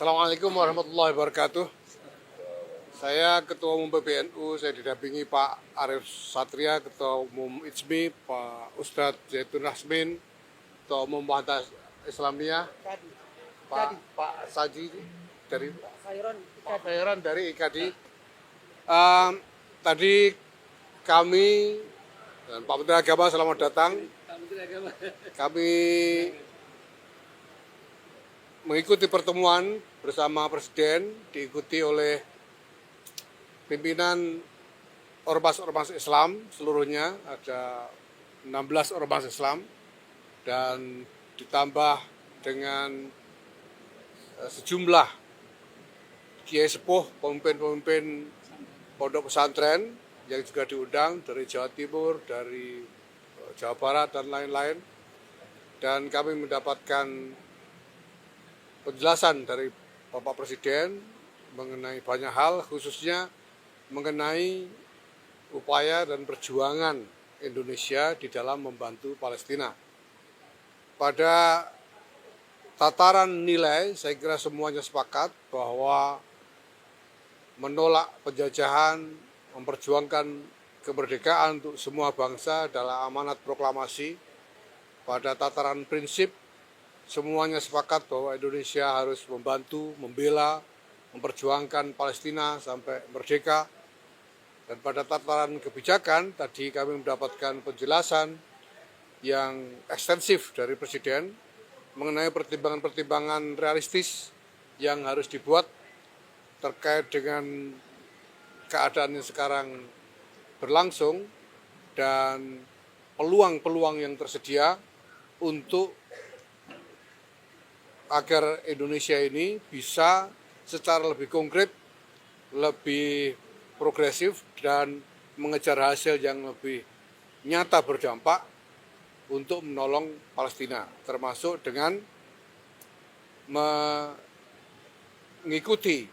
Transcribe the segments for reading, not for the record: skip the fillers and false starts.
Assalamualaikum warahmatullahi wabarakatuh. Saya Ketua Umum PBNU, saya didampingi Pak Arief Satria, Ketua Umum IJMI, Pak Ustadz Zaitun Rasmin, Ketua Umum Muhammadiyah Islamiyah, Pak Saji dari Pak Khairon dari IKADI. Tadi kami dan Pak Menteri Agama selamat datang. Kami mengikuti pertemuan bersama Presiden, diikuti oleh pimpinan ormas-ormas Islam seluruhnya, ada 16 ormas Islam, dan ditambah dengan sejumlah kiai sepuh, pemimpin-pemimpin pondok pesantren yang juga diundang dari Jawa Timur, dari Jawa Barat, dan lain-lain. Dan kami mendapatkan penjelasan dari Bapak Presiden mengenai banyak hal, khususnya mengenai upaya dan perjuangan Indonesia di dalam membantu Palestina. Pada tataran nilai, saya kira semuanya sepakat bahwa menolak penjajahan, memperjuangkan kemerdekaan untuk semua bangsa adalah amanat proklamasi. Pada tataran prinsip, semuanya sepakat bahwa Indonesia harus membantu, membela, memperjuangkan Palestina sampai merdeka. Dan pada tataran kebijakan, tadi kami mendapatkan penjelasan yang ekstensif dari Presiden mengenai pertimbangan-pertimbangan realistis yang harus dibuat terkait dengan keadaan yang sekarang berlangsung dan peluang-peluang yang tersedia untuk agar Indonesia ini bisa secara lebih konkret, lebih progresif, dan mengejar hasil yang lebih nyata berdampak untuk menolong Palestina, termasuk dengan mengikuti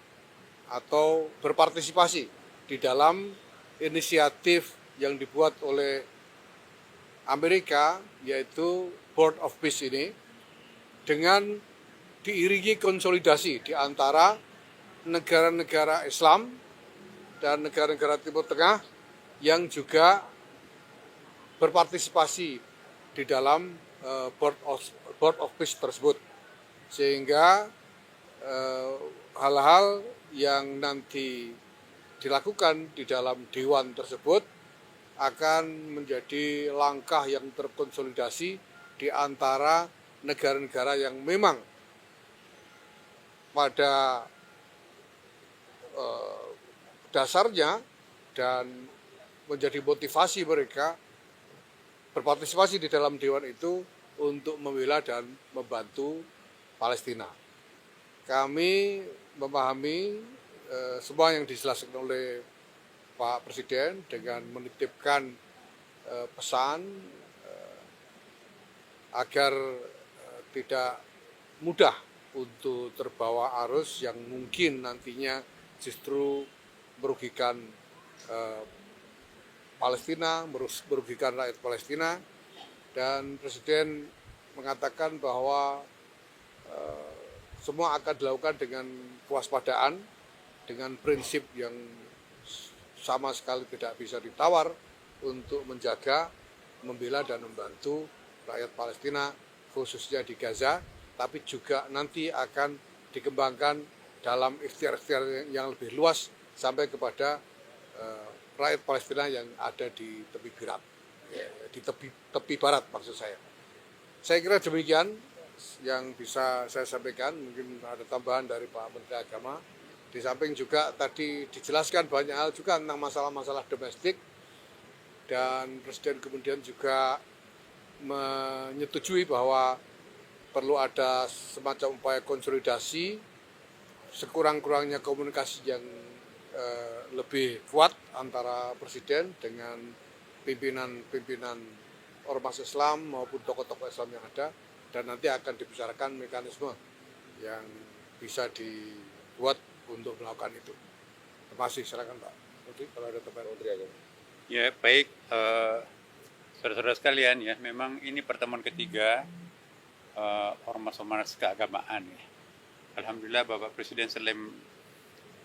atau berpartisipasi di dalam inisiatif yang dibuat oleh Amerika, yaitu Board of Peace ini, dengan diiringi konsolidasi di antara negara-negara Islam dan negara-negara Timur Tengah yang juga berpartisipasi di dalam Board of Peace tersebut. Sehingga hal-hal yang nanti dilakukan di dalam Dewan tersebut akan menjadi langkah yang terkonsolidasi di antara negara-negara yang memang pada dasarnya dan menjadi motivasi mereka berpartisipasi di dalam Dewan itu untuk membela dan membantu Palestina. Kami memahami semua yang dijelaskan oleh Pak Presiden dengan menitipkan pesan agar tidak mudah untuk terbawa arus yang mungkin nantinya justru merugikan Palestina, merugikan rakyat Palestina. Dan Presiden mengatakan bahwa semua akan dilakukan dengan kewaspadaan, dengan prinsip yang sama sekali tidak bisa ditawar untuk menjaga, membela, dan membantu rakyat Palestina, khususnya di Gaza, tapi juga nanti akan dikembangkan dalam ikhtiar-ikhtiar yang lebih luas sampai kepada rakyat Palestina yang ada di tepi barat, di tepi barat maksud saya. Saya kira demikian yang bisa saya sampaikan. Mungkin ada tambahan dari Pak Menteri Agama. Di samping juga tadi dijelaskan banyak hal juga tentang masalah-masalah domestik, dan Presiden kemudian juga menyetujui bahwa perlu ada semacam upaya konsolidasi, sekurang-kurangnya komunikasi yang lebih kuat antara Presiden dengan pimpinan ormas Islam maupun tokoh-tokoh Islam yang ada, dan nanti akan dibicarakan mekanisme yang bisa dibuat untuk melakukan itu. Terima kasih, silakan Pak Menteri kalau ada tambahan. Ya baik, saudara-saudara sekalian, ya memang ini pertemuan ketiga ormas-ormas keagamaan ya. Alhamdulillah Bapak Presiden selain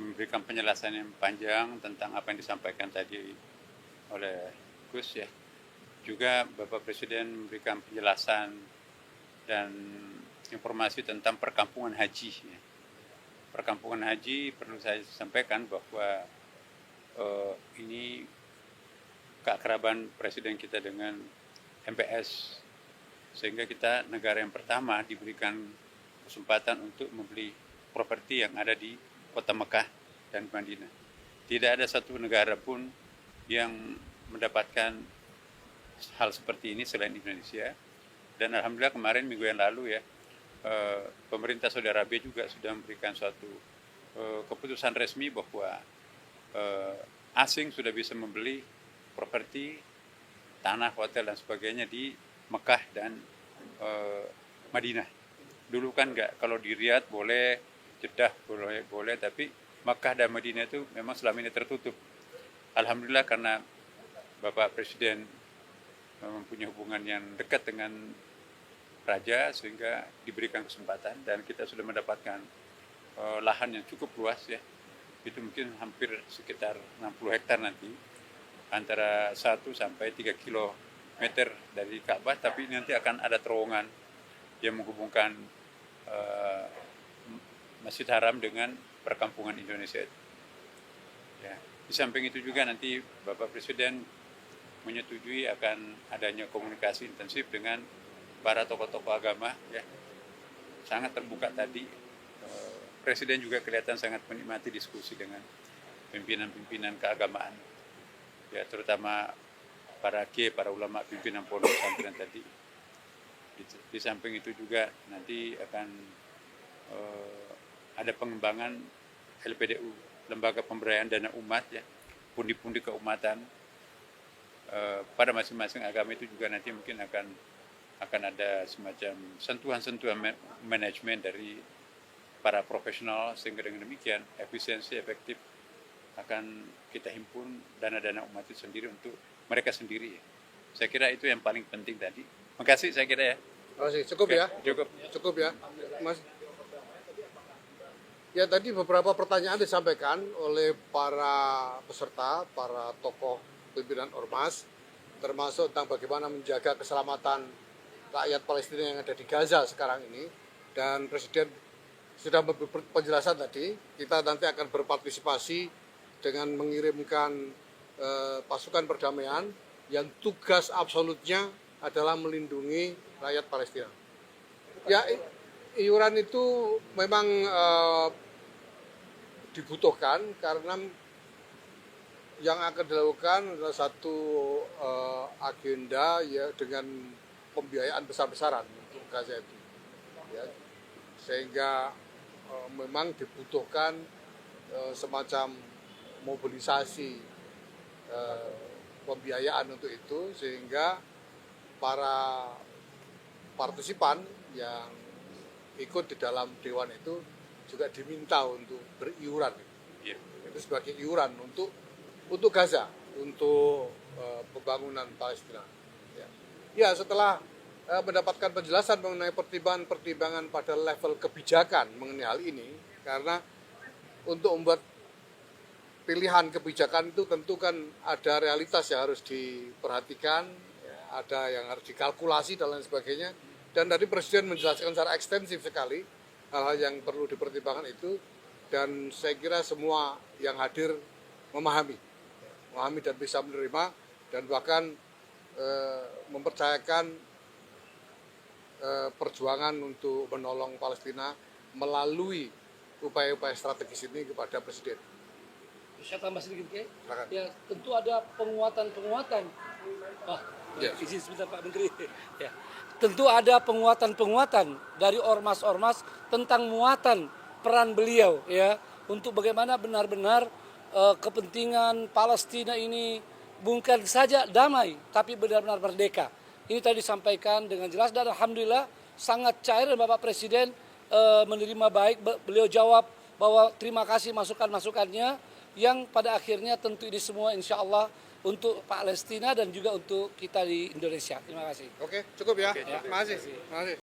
memberikan penjelasan yang panjang tentang apa yang disampaikan tadi oleh Gus ya, juga Bapak Presiden memberikan penjelasan dan informasi tentang perkampungan haji ya. Perkampungan haji perlu saya sampaikan bahwa ini keakraban Presiden kita dengan MPS, sehingga kita negara yang pertama diberikan kesempatan untuk membeli properti yang ada di kota Mekah dan Madinah. Tidak ada satu negara pun yang mendapatkan hal seperti ini selain Indonesia. Dan alhamdulillah kemarin minggu yang lalu ya, pemerintah Saudi Arabia juga sudah memberikan suatu keputusan resmi bahwa asing sudah bisa membeli properti, tanah, hotel dan sebagainya di Mekah dan Madinah. Dulu kan enggak, kalau di Riyadh boleh, Jeddah boleh, tapi Mekah dan Madinah itu memang selama ini tertutup. Alhamdulillah karena Bapak Presiden mempunyai hubungan yang dekat dengan Raja sehingga diberikan kesempatan dan kita sudah mendapatkan lahan yang cukup luas ya. Itu mungkin hampir sekitar 60 hektar nanti, antara 1 sampai 3 kilometer dari Ka'bah, tapi nanti akan ada terowongan yang menghubungkan Masjid Haram dengan perkampungan Indonesia. Ya. Di samping itu juga nanti Bapak Presiden menyetujui akan adanya komunikasi intensif dengan para tokoh-tokoh agama. Ya. Sangat terbuka tadi. Presiden juga kelihatan sangat menikmati diskusi dengan pimpinan-pimpinan keagamaan. Ya, terutama para kiai, para ulama, pimpinan pondok pesantren tadi. Di samping itu juga nanti akan ada pengembangan LPDU, Lembaga Pemberdayaan Dana Umat ya, pundi-pundi keumatan pada masing-masing agama itu juga nanti mungkin akan ada semacam sentuhan-sentuhan manajemen dari para profesional, sehingga dengan demikian efisiensi efektif akan kita himpun dana-dana umat itu sendiri untuk mereka sendiri. Saya kira itu yang paling penting tadi. Makasih saya kira ya. Makasih. Cukup ya? Cukup ya. Mas. Ya, tadi beberapa pertanyaan disampaikan oleh para peserta, para tokoh pimpinan ormas, termasuk tentang bagaimana menjaga keselamatan rakyat Palestina yang ada di Gaza sekarang ini. Dan Presiden sudah memberi penjelasan tadi, kita nanti akan berpartisipasi dengan mengirimkan pasukan perdamaian yang tugas absolutnya adalah melindungi rakyat Palestina. Ya, iuran itu memang dibutuhkan karena yang akan dilakukan adalah satu agenda ya dengan pembiayaan besar-besaran untuk Gaza itu. Ya, sehingga memang dibutuhkan semacam mobilisasi pembiayaan untuk itu, sehingga para partisipan yang ikut di dalam dewan itu juga diminta untuk beriuran. Yeah. Itu sebagai iuran untuk Gaza, untuk pembangunan Palestina. Ya, setelah mendapatkan penjelasan mengenai pertimbangan pada level kebijakan mengenai hal ini, karena untuk membuat pilihan kebijakan itu tentu kan ada realitas yang harus diperhatikan, ya, ada yang harus dikalkulasi dan lain sebagainya. Dan tadi Presiden menjelaskan secara ekstensif sekali hal-hal yang perlu dipertimbangkan itu, dan saya kira semua yang hadir memahami dan bisa menerima, dan bahkan mempercayakan perjuangan untuk menolong Palestina melalui upaya-upaya strategis ini kepada Presiden. Saya tambah sedikit, Ki. Silakan. Ya, tentu ada penguatan-penguatan. Yes. Izin sebentar Pak Menteri. Ya. Tentu ada penguatan-penguatan dari ormas-ormas tentang muatan peran beliau ya untuk bagaimana benar-benar kepentingan Palestina ini bukan saja damai tapi benar-benar merdeka. Ini tadi disampaikan dengan jelas dan alhamdulillah sangat cair, dan Bapak Presiden menerima baik. Beliau jawab bahwa terima kasih masukan-masukannya yang pada akhirnya tentu ini semua insya Allah untuk Palestina dan juga untuk kita di Indonesia. Terima kasih. Oke, cukup ya. Oke, Terima kasih.